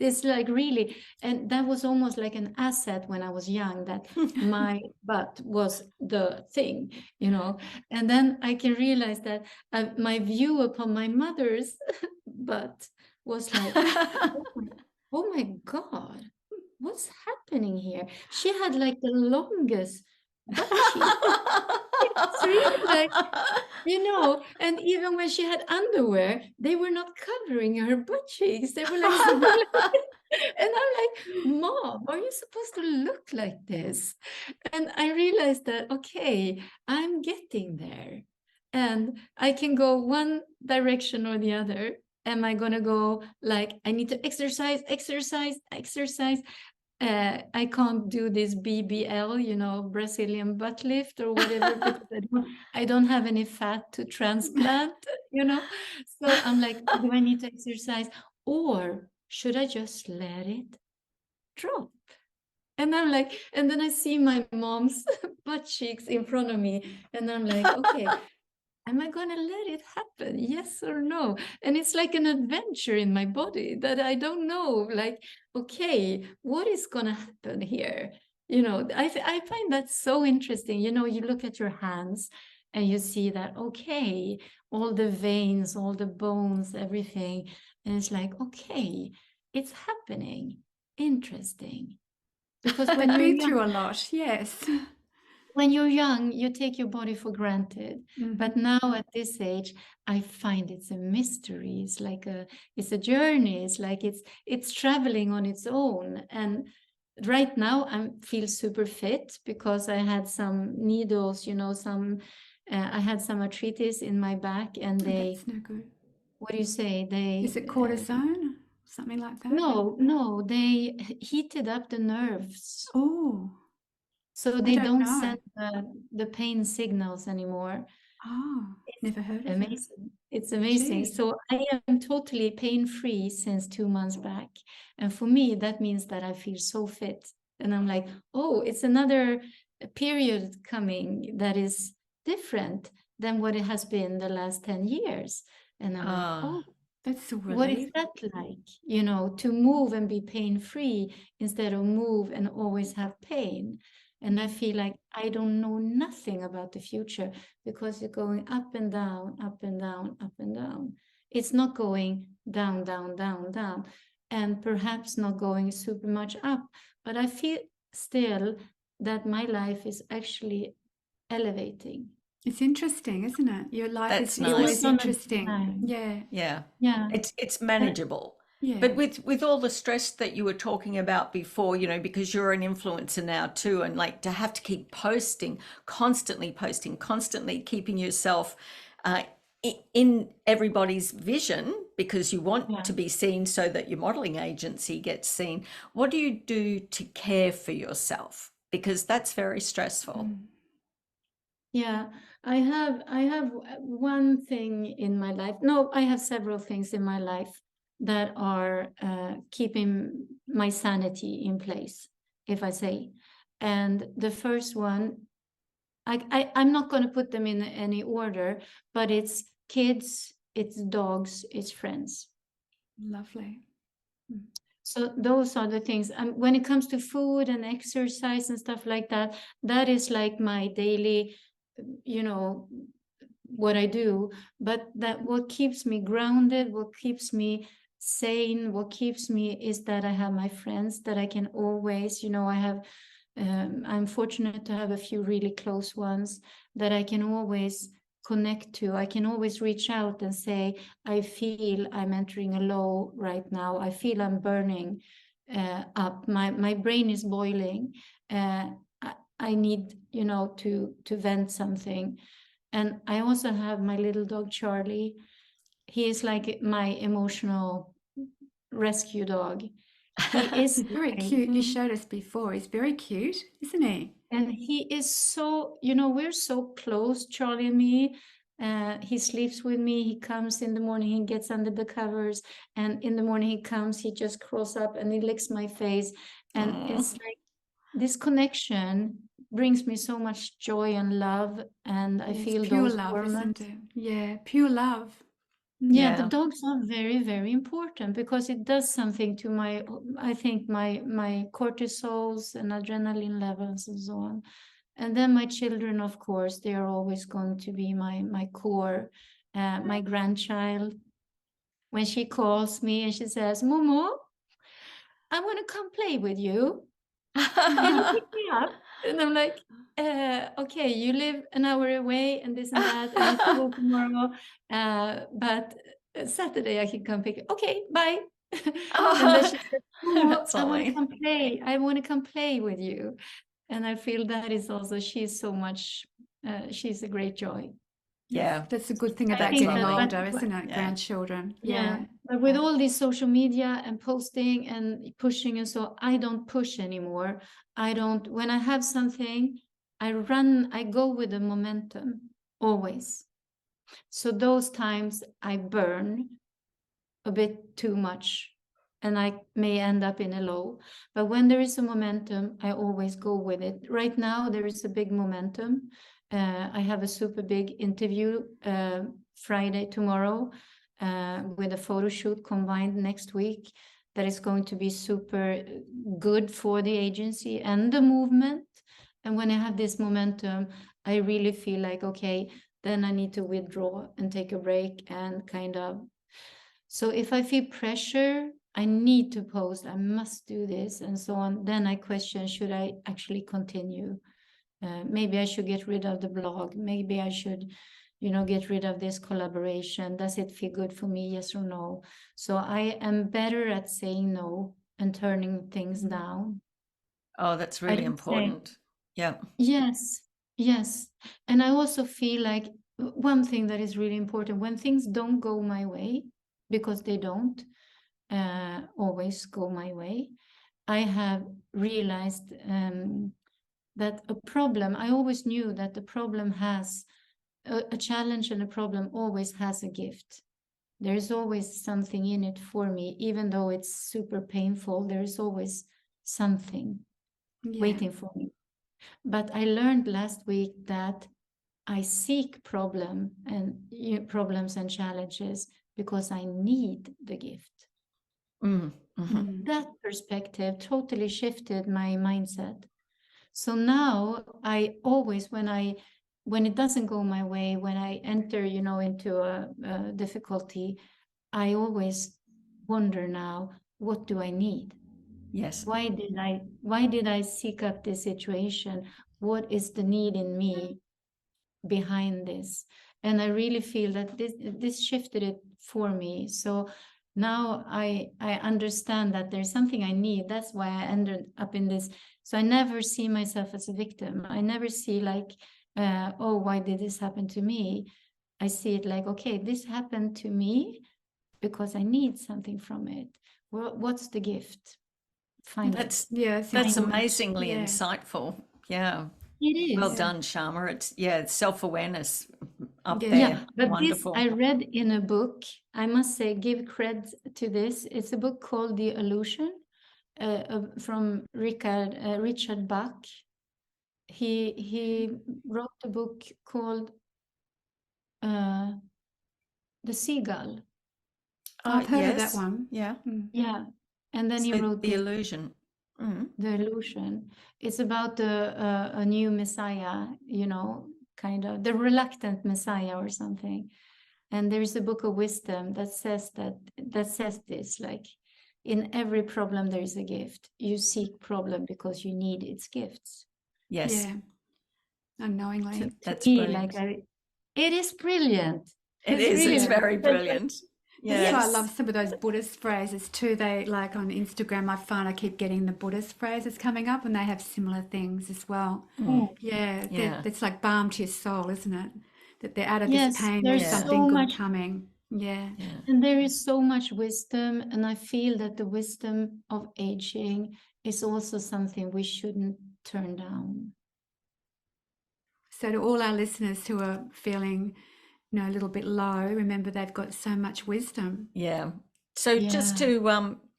It's like really, and that was almost like an asset when I was young, that my butt was the thing, you know. And then I can realize that my view upon my mother's butt was like, oh my God, what's happening here? She had like the longest butt cheek. It's really like, you know, and even when she had underwear, they were not covering her butt cheeks. They were like, and I'm like, Mom, are you supposed to look like this? And I realized that, okay, I'm getting there. And I can go one direction or the other. Am I going to go like, I need to exercise? I can't do this BBL, you know, Brazilian butt lift or whatever, because I don't have any fat to transplant, you know. So I'm like, do I need to exercise, or should I just let it drop? And I'm like, and then I see my mom's butt cheeks in front of me, and I'm like, okay, am I going to let it happen? Yes or no? And it's like an adventure in my body that I don't know, like, okay, what is going to happen here? You know, I find that so interesting. You know, you look at your hands and you see that, okay, all the veins, all the bones, everything. And it's like, okay, it's happening. Interesting. Because when They've you're been through a lot, yes. When you're young, you take your body for granted. But now at this age, I find it's a mystery. It's like it's a journey. It's like it's traveling on its own. And right now I feel super fit because I had some needles, you know, I had some arthritis in my back, and That's no good. what do you say? Is it cortisone? something like that? No, they heated up the nerves. Oh, So they don't don't know. send the pain signals anymore. Oh, never heard of that. Amazing. It's amazing. Gee. So I am totally pain-free since 2 months back. And for me, that means that I feel so fit. And I'm like, oh, it's another period coming that is different than what it has been the last 10 years. And I'm like, Ah, oh, That's so what is relief. that like? You know, to move and be pain-free instead of move and always have pain. And I feel like I don't know nothing about the future because you're going up and down, up and down, up and down. It's not going down, down, down, down, and perhaps not going super much up. But I feel still that my life is actually elevating. It's interesting, isn't it? Your life That's is nice. always on a interesting. time. Yeah. yeah. Yeah. It's manageable. Yeah. But with all the stress that you were talking about before, you know, because you're an influencer now too, and like to have to keep posting, constantly keeping yourself in everybody's vision because you want to be seen so that your modeling agency gets seen. What do you do to care for yourself? Because that's very stressful. Yeah, I have one thing in my life. No, I have several things in my life that are keeping my sanity in place, if I say. And the first one, I'm not going to put them in any order, but it's kids, it's dogs, it's friends. Lovely. So those are the things. When it comes to food and exercise and stuff like that, that is like my daily, you know, what I do. But that what keeps me grounded, what keeps me sane, what keeps me is that I have my friends that I can always, you know, I have. I'm fortunate to have a few really close ones that I can always connect to. I can always reach out and say, I feel I'm entering a low right now. I feel I'm burning up. My brain is boiling. I need, you know, to vent something. And I also have my little dog, Charlie. He is like my emotional rescue dog. He is very cute. You showed us before. He's very cute, isn't he? And he is so, you know, we're so close, Charlie and me. He sleeps with me. He comes in the morning, he gets under the covers. And in the morning he comes, he just crawls up and he licks my face. And it's like this connection brings me so much joy and love. And I feel pure those love, hormones. isn't it? Yeah, pure love. Yeah, the dogs are very, very important because it does something to my, I think my cortisols and adrenaline levels and so on. And then my children, of course, they are always going to be my core. My grandchild, when she calls me and she says, Momo, I want to come play with you. Can you pick me up? And I'm like, okay, you live an hour away and this and that, and it's school tomorrow. But Saturday I can come pick you. Okay, bye. And then she said, oh, I want to come play. I want to come play with you. And I feel that is also, she's so much, she's a great joy. Yeah. That's a good thing about think getting that- older, isn't it? Yeah. Grandchildren. Yeah. But with all this social media and posting and pushing and so, I don't push anymore. I don't, when I have something, I go with the momentum always. So those times I burn a bit too much and I may end up in a low. But when there is a momentum, I always go with it. Right now, there is a big momentum. I have a super big interview Friday, tomorrow, with a photo shoot combined next week. That is going to be super good for the agency and the movement. And when I have this momentum, I really feel like, okay, then I need to withdraw and take a break and kind of. So if I feel pressure, I need to post, I must do this and so on, then I question, should I actually continue? Maybe I should get rid of the blog. Maybe I should, you know, get rid of this collaboration. Does it feel good for me? Yes or no? So I am better at saying no and turning things down. Oh, that's really important. Yeah. Yes, yes. And I also feel like one thing that is really important, when things don't go my way, because they don't, always go my way. I have realized that a problem, I always knew that the problem has a challenge, and a problem always has a gift. There is always something in it for me, even though it's super painful. There is always something waiting for me. But I learned last week that I seek problems and challenges because I need the gift. That perspective totally shifted my mindset. So now I always, when it doesn't go my way, when I enter, into a difficulty, I always wonder now, what do I need? Yes. Why did I seek up this situation? What is the need in me behind this? And I really feel that this shifted it for me. So now I understand that there's something I need. That's why I ended up in this. So I never see myself as a victim. I never see like, oh, why did this happen to me? I see it like, okay, this happened to me because I need something from it. What's the gift? That's amazingly insightful. Yeah. It is. Well done, Shama. It's self-awareness up there. Yeah, but Wonderful. this I read in a book. I must say, give credit to this. It's a book called The Illusion from Richard Bach. He wrote a book called The Seagull. I've heard of that one. Yeah. Yeah. And then he wrote The Illusion. The Illusion. It's about a new Messiah, kind of the reluctant Messiah or something. And there's a book of wisdom that says this, like, in every problem there is a gift. You seek problem because you need its gifts. Yes. Yeah. Unknowingly. That's brilliant. It is brilliant. It is. It's very brilliant. Yes. I love some of those Buddhist phrases too. They, like on Instagram, I find I keep getting the Buddhist phrases coming up, and they have similar things as well. Yeah. It's like balm to your soul, isn't it? That they're out of this pain, there's something good coming. Yeah. And there is so much wisdom, and I feel that the wisdom of aging is also something we shouldn't turn down. So to all our listeners who are feeling a little bit low, remember they've got so much wisdom. Yeah. So just to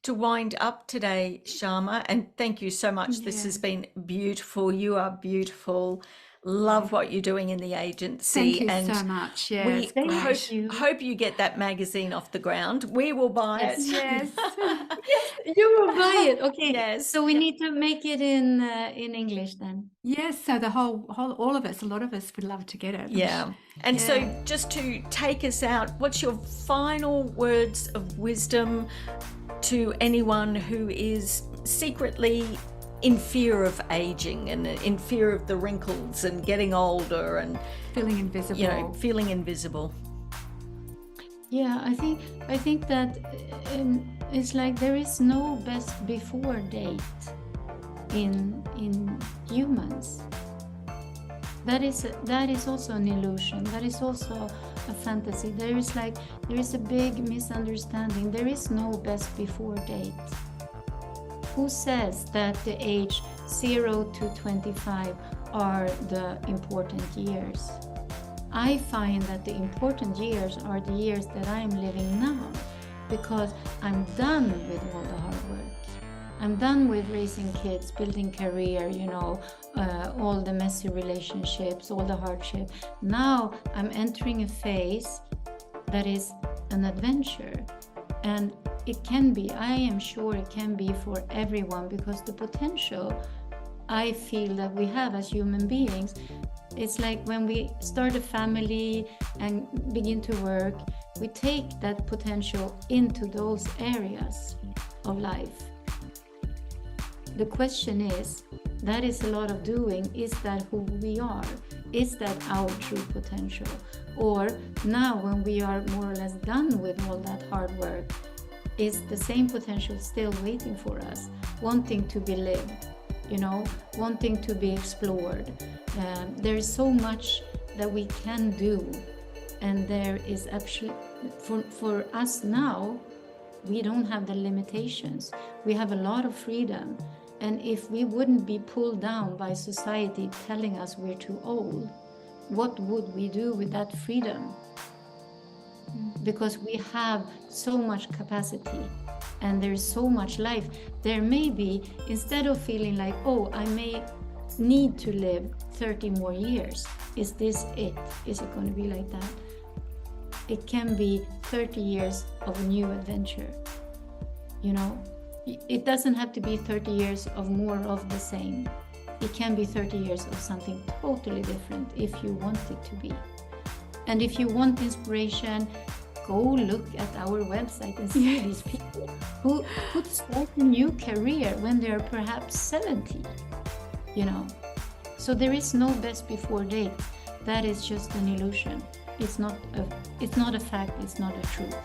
wind up today, Shama, and thank you so much. This has been beautiful. You are beautiful. Love what you're doing in the agency. Thank you so much. Yeah, we hope you get that magazine off the ground. We will buy it. Yes. You will buy it. Okay. Yes. So we need to make it in English then. Yes. So the whole, all of us, a lot of us would love to get it. Yeah. And so just to take us out, what's your final words of wisdom to anyone who is secretly in fear of aging and in fear of the wrinkles and getting older and feeling invisible? Feeling invisible. Yeah, I think that it's like there is no best before date in humans. That is also an illusion. That is also a fantasy. There is a big misunderstanding. There is no best before date. Who says that the age 0 to 25 are the important years? I find that the important years are the years that I am living now, because I'm done with all the hard work. I'm done with raising kids, building career, all the messy relationships, all the hardship. Now I'm entering a phase that is an adventure. And it can be, I am sure it can be for everyone, because the potential I feel that we have as human beings, it's like when we start a family and begin to work, we take that potential into those areas of life. The question is, that is a lot of doing. Is that who we are? Is that our true potential? Or now when we are more or less done with all that hard work, is the same potential still waiting for us, wanting to be lived, wanting to be explored? There is so much that we can do, and there is actually, for us now, we don't have the limitations. We have a lot of freedom. And if we wouldn't be pulled down by society telling us we're too old, what would we do with that freedom? Because we have so much capacity and there's so much life. There may be, instead of feeling like, oh, I may need to live 30 more years. Is this it? Is it going to be like that? It can be 30 years of a new adventure. You know, it doesn't have to be 30 years of more of the same. It can be 30 years of something totally different if you want it to be. And if you want inspiration, go look at our website and see these people who could start a new career when they're perhaps 70, you know. So there is no best before date. That is just an illusion. It's not a fact, it's not a truth.